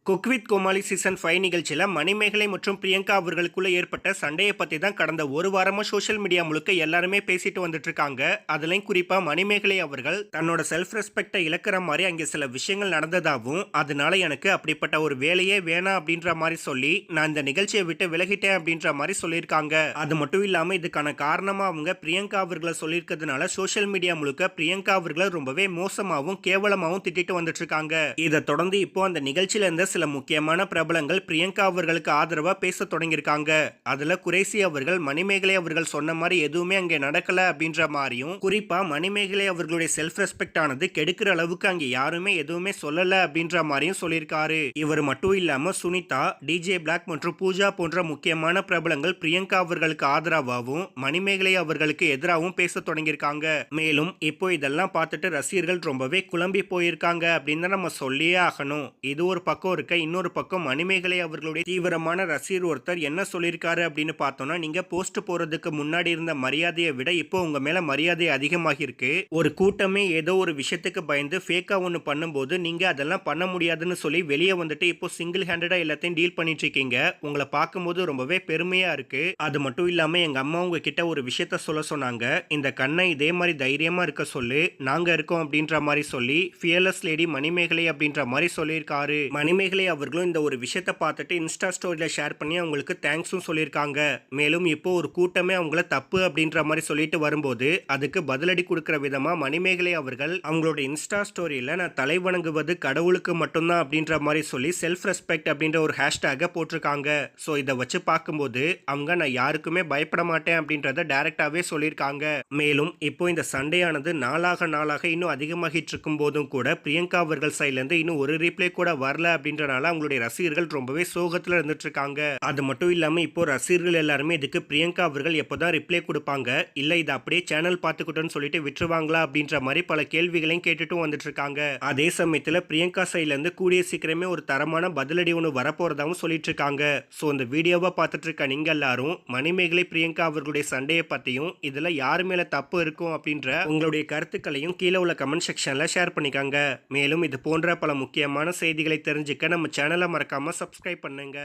Cook with Comali season 5 நிகழ்ச்சியில் மணிமேகலை மற்றும் பிரியங்கா அவர்களுக்குள்ள ஏற்பட்ட சண்டையை பற்றி தான் கடந்த ஒரு வாரமாக சோஷியல் மீடியா முழுக்க எல்லாருமே பேசிட்டு வந்துட்டு இருக்காங்க. அதுலேயும் குறிப்பாக மணிமேகலை அவர்கள் தன்னோட செல்ஃப் ரெஸ்பெக்டை இழக்கிற மாதிரி அங்கே சில விஷயங்கள் நடந்ததாகவும், அதனால எனக்கு அப்படிப்பட்ட ஒரு வேலையே வேணாம் அப்படின்ற மாதிரி சொல்லி நான் இந்த நிகழ்ச்சியை விட்டு விலகிட்டேன் அப்படின்ற மாதிரி சொல்லியிருக்காங்க. அது மட்டும் இல்லாமல் இதுக்கான காரணமாக அவங்க பிரியங்கா அவர்களை சொல்லியிருக்கிறதுனால சோஷியல் மீடியா முழுக்க பிரியங்கா அவர்களை ரொம்பவே மோசமாகவும் கேவலமாகவும் திட்டிட்டு வந்துட்டு இருக்காங்க. இதை தொடர்ந்து இப்போ அந்த நிகழ்ச்சியில இருந்த சில முக்கியமான பிரபலங்கள் பிரியங்கா அவர்களுக்கு ஆதரவா பேச தொடங்கியிருக்காங்க. அதுல குரேசி அவர்கள் மணிமேகலை அவர்கள் சொன்ன மாதிரி எதுவுமே அங்கே நடக்கல அப்படின்ற மாதிரியும், குறிப்பா மணிமேகலை அவர்களுடைய செல்ஃப் ரெஸ்பெக்ட் ஆனது கெடுக்கிற அளவுக்கு அங்கே யாருமே எதுவுமே சொல்லல அப்படின்ற மாதிரியும் சொல்லியிருக்காரு. இவர் மட்டும் இல்லாம சுனிதா, டிஜே பிளாக் மற்றும் பூஜா போன்ற முக்கியமான பிரபலங்கள் பிரியங்கா அவர்களுக்கு ஆதரவாகவும் மணிமேகலை அவர்களுக்கு எதிராகவும் பேச தொடங்கியிருக்காங்க. மேலும் இப்போ இதெல்லாம் பார்த்துட்டு ரசிகர்கள் ரொம்பவே குழம்பி போயிருக்காங்க அப்படின்னு நம்ம சொல்லியே ஆகணும். இது ஒரு பக்கம் இருக்க, இன்னொரு பக்கம் மணிமேகலை அவர்களுடைய தீவிரமான ரசிகர் ஒருத்தர் என்ன சொல்லியிருக்காரு அப்படின்னு பார்த்தோம்னா, நீங்க போஸ்ட் போறதுக்கு முன்னாடி இருந்த மரியாதையை விட இப்போ உங்க மேல மரியாதை அதிகமாகி இருக்கு. ஒரு கூட்டமே ஏதோ ஒரு விஷயத்துக்கு பயந்து ஃபேக்கா ஒன்று பண்ணும்போது நீங்க அதெல்லாம் பண்ண முடியாதுன்னு சொல்லி வெளியே வந்துட்டு இப்போ சிங்கிள் ஹேண்டடா எல்லாத்தையும் டீல் பண்ணிட்டு இருக்கீங்க. உங்களை பார்க்கும்போது ரொம்பவே பெருமையா இருக்கு. அது மட்டும் இல்லாம எங்க அம்மா உங்ககிட்ட ஒரு விஷயத்த சொல்ல சொன்னாங்க. இந்த கண்ணை இதே மாதிரி தைரியமா இருக்க சொல்லு, நாங்க இருக்கோம் அப்படின்ற மாதிரி சொல்லி ஃபியர்லெஸ் லேடி மணிமேகலை அப்படின்ற மாதிரி சொல்லியிருக்காரு. மணிமேகலை அவர்களும் இந்த ஒரு விஷயத்தை பார்த்துட்டு இன்ஸ்டா ஸ்டோரியில் ஷேர் பண்ணி அவங்களுக்கு தேங்க்ஸும் சொல்லியிருக்காங்க. மேலும் இப்போ ஒரு கூட்டமே அவங்கள தப்பு அப்படின்ற மாதிரி சொல்லிட்டு வரும்போது அதுக்கு பதிலடி கொடுக்கிற விதமா மணிமேகலை அவர்கள் அவங்களோட இன்ஸ்டா ஸ்டோரியில் நான் தலை வணங்குவது கடவுளுக்கு மட்டும்தான் அப்படின்ற மாதிரி சொல்லி செல்ஃப் ரெஸ்பெக்ட் அப்படின்ற ஒரு ஹேஷ்டேகை போட்டிருக்காங்க. ஸோ இதை வச்சு பார்க்கும்போது அவங்க நான் யாருக்குமே பயப்பட மாட்டேன் அப்படின்றத டைரக்டாவே சொல்லியிருக்காங்க. மேலும் இப்போ இந்த சண்டையானது நாளாக நாளாக இன்னும் அதிகமாகிட்டு இருக்கும் போதும் கூட பிரியங்கா அவர்கள் சைட்லேருந்து இன்னும் ஒரு ரீப்ளே கூட வரல அப்படின்றனால அவங்களுடைய ரசிகர்கள் ரொம்பவே சோகத்தில் இருந்துட்டு இருக்காங்க. அது மட்டும் இல்லாமல் இப்போ ரசிகர்கள் எல்லாருமே இதுக்கு பிரியங்கா அவர்கள் எப்போதான் ரிப்ளை கொடுப்பாங்க, இல்லை இதை அப்படியே சேனல் பார்த்துக்கிட்டோன்னு சொல்லிட்டு விட்டுருவாங்களா அப்படின்ற மாதிரி பல கேள்விகளையும் கேட்டுட்டும் வந்துட்டு இருக்காங்க. அதே சமயத்தில் பிரியங்கா சைட்லேருந்து கூடிய சீக்கிரமே ஒரு தரமான பதிலடி ஒன்று வரப்போறதாகவும் சொல்லிட்டு இருக்காங்க. ஸோ இந்த வீடியோவை பார்த்துட்டு இருக்க நீங்க எல்லாரும் மணிமேகலை பிரியங்கா அவர்களுடைய சண்டையை பற்றியும் இதில் யார் மேலே தப்பு இருக்கும் அப்படின்ற உங்களுடைய கருத்துக்களையும் கீழே உள்ள கமெண்ட் செக்ஷனில் ஷேர் பண்ணிக்காங்க. மேலும் இது போன்ற பல முக்கியமான செய்திகளை தெரிஞ்சுக்க நம்ம சேனலை மறக்காம சப்ஸ்கிரைப் பண்ணுங்க.